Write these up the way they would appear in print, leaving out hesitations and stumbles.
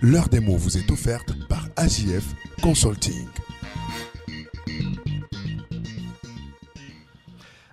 L'heure des mots vous est offerte par AJF Consulting.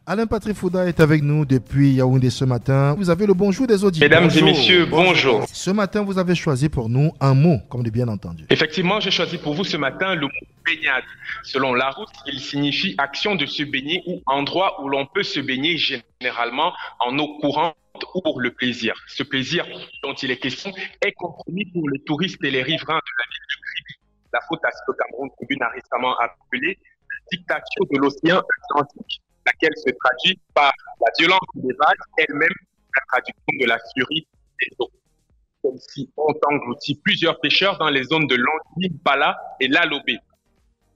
Alain Patrick Fouda est avec nous depuis Yaoundé ce matin. Vous avez le bonjour des auditeurs. Mesdames et messieurs, bonjour. Ce matin, vous avez choisi pour nous un mot, comme de bien entendu. Effectivement, j'ai choisi pour vous ce matin le mot baignade. Selon Larousse, il signifie action de se baigner ou endroit où l'on peut se baigner généralement en eau courante ou pour le plaisir. Ce plaisir dont il est question est compromis pour les touristes et les riverains de la ville de Kribi. La faute à ce que Cameroun Tribune a récemment appelé la dictature de l'océan Atlantique, laquelle se traduit par la violence des vagues, elle-même la traduction de la furie des eaux. Comme si on engloutit plusieurs pêcheurs dans les zones de Longwy, Bala et Lalobé.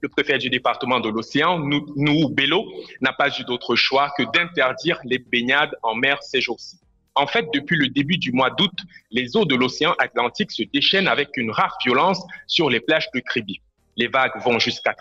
Le préfet du département de l'océan, Nouhou Bello, n'a pas eu d'autre choix que d'interdire les baignades en mer ces jours-ci. En fait, depuis le début du mois d'août, les eaux de l'océan Atlantique se déchaînent avec une rare violence sur les plages de Kribi. Les vagues vont jusqu'à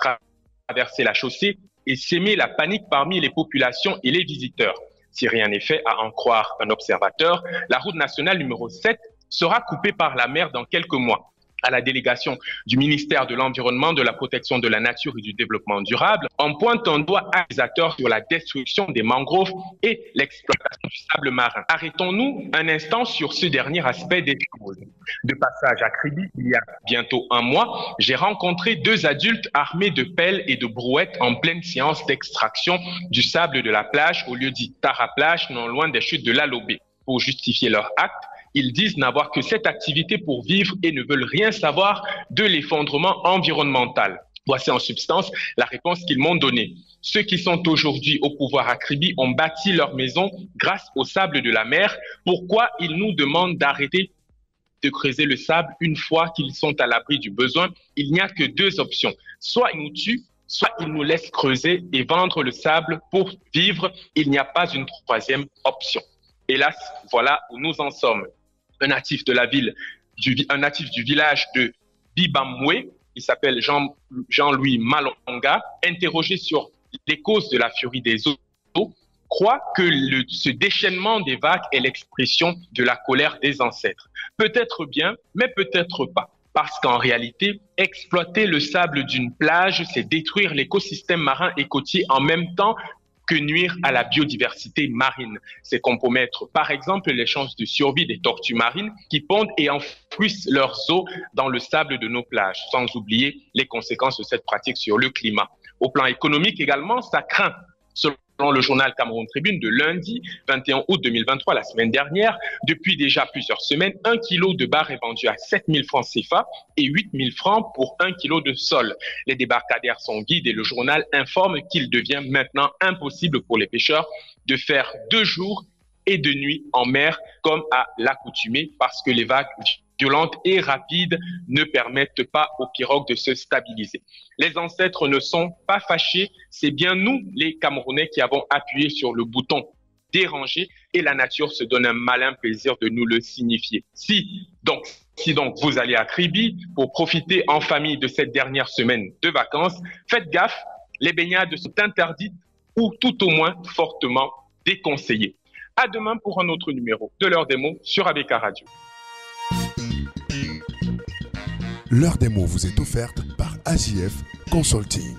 traverser la chaussée et s'émet la panique parmi les populations et les visiteurs. Si rien n'est fait, à en croire un observateur, la route nationale numéro 7 sera coupée par la mer dans quelques mois. À la délégation du ministère de l'Environnement, de la Protection de la Nature et du Développement durable, on pointe un doigt accusateur sur la destruction des mangroves et l'exploitation du sable marin. Arrêtons-nous un instant sur ce dernier aspect des choses. De passage à Kribi, il y a bientôt un mois, j'ai rencontré deux adultes armés de pelles et de brouettes en pleine séance d'extraction du sable de la plage au lieu dit Tara-Plage, non loin des chutes de l'Alobé. Pour justifier leur acte, ils disent n'avoir que cette activité pour vivre et ne veulent rien savoir de l'effondrement environnemental. Voici en substance la réponse qu'ils m'ont donnée. Ceux qui sont aujourd'hui au pouvoir à Kribi ont bâti leur maison grâce au sable de la mer. Pourquoi ils nous demandent d'arrêter de creuser le sable une fois qu'ils sont à l'abri du besoin? Il n'y a que deux options. Soit ils nous tuent, soit ils nous laissent creuser et vendre le sable pour vivre. Il n'y a pas une troisième option. Hélas, voilà où nous en sommes. Un natif de la ville, un natif du village de Bibamwe, il s'appelle Jean-Louis Malonga, interrogé sur les causes de la furie des eaux, croit que ce déchaînement des vagues est l'expression de la colère des ancêtres. Peut-être bien, mais peut-être pas. Parce qu'en réalité, exploiter le sable d'une plage, c'est détruire l'écosystème marin et côtier en même temps que nuire à la biodiversité marine. C'est compromettre, par exemple, les chances de survie des tortues marines qui pondent et enfouissent leurs os dans le sable de nos plages, sans oublier les conséquences de cette pratique sur le climat. Au plan économique également, ça craint. Selon le journal Cameroun Tribune de lundi 21 août 2023, la semaine dernière, depuis déjà plusieurs semaines, 1 kilo de bar est vendu à 7 000 francs CFA et 8 000 francs pour 1 kilo de sol. Les débarcadères sont vides et le journal informe qu'il devient maintenant impossible pour les pêcheurs de faire 2 jours et 2 nuits en mer comme à l'accoutumée parce que les vagues violentes et rapides ne permettent pas aux pirogues de se stabiliser. Les ancêtres ne sont pas fâchés, c'est bien nous, les Camerounais, qui avons appuyé sur le bouton déranger et la nature se donne un malin plaisir de nous le signifier. Si donc vous allez à Kribi pour profiter en famille de cette dernière semaine de vacances, faites gaffe, les baignades sont interdites ou tout au moins fortement déconseillées. À demain pour un autre numéro de l'heure des mots sur ABK Radio. L'heure des mots vous est offerte par AJF Consulting.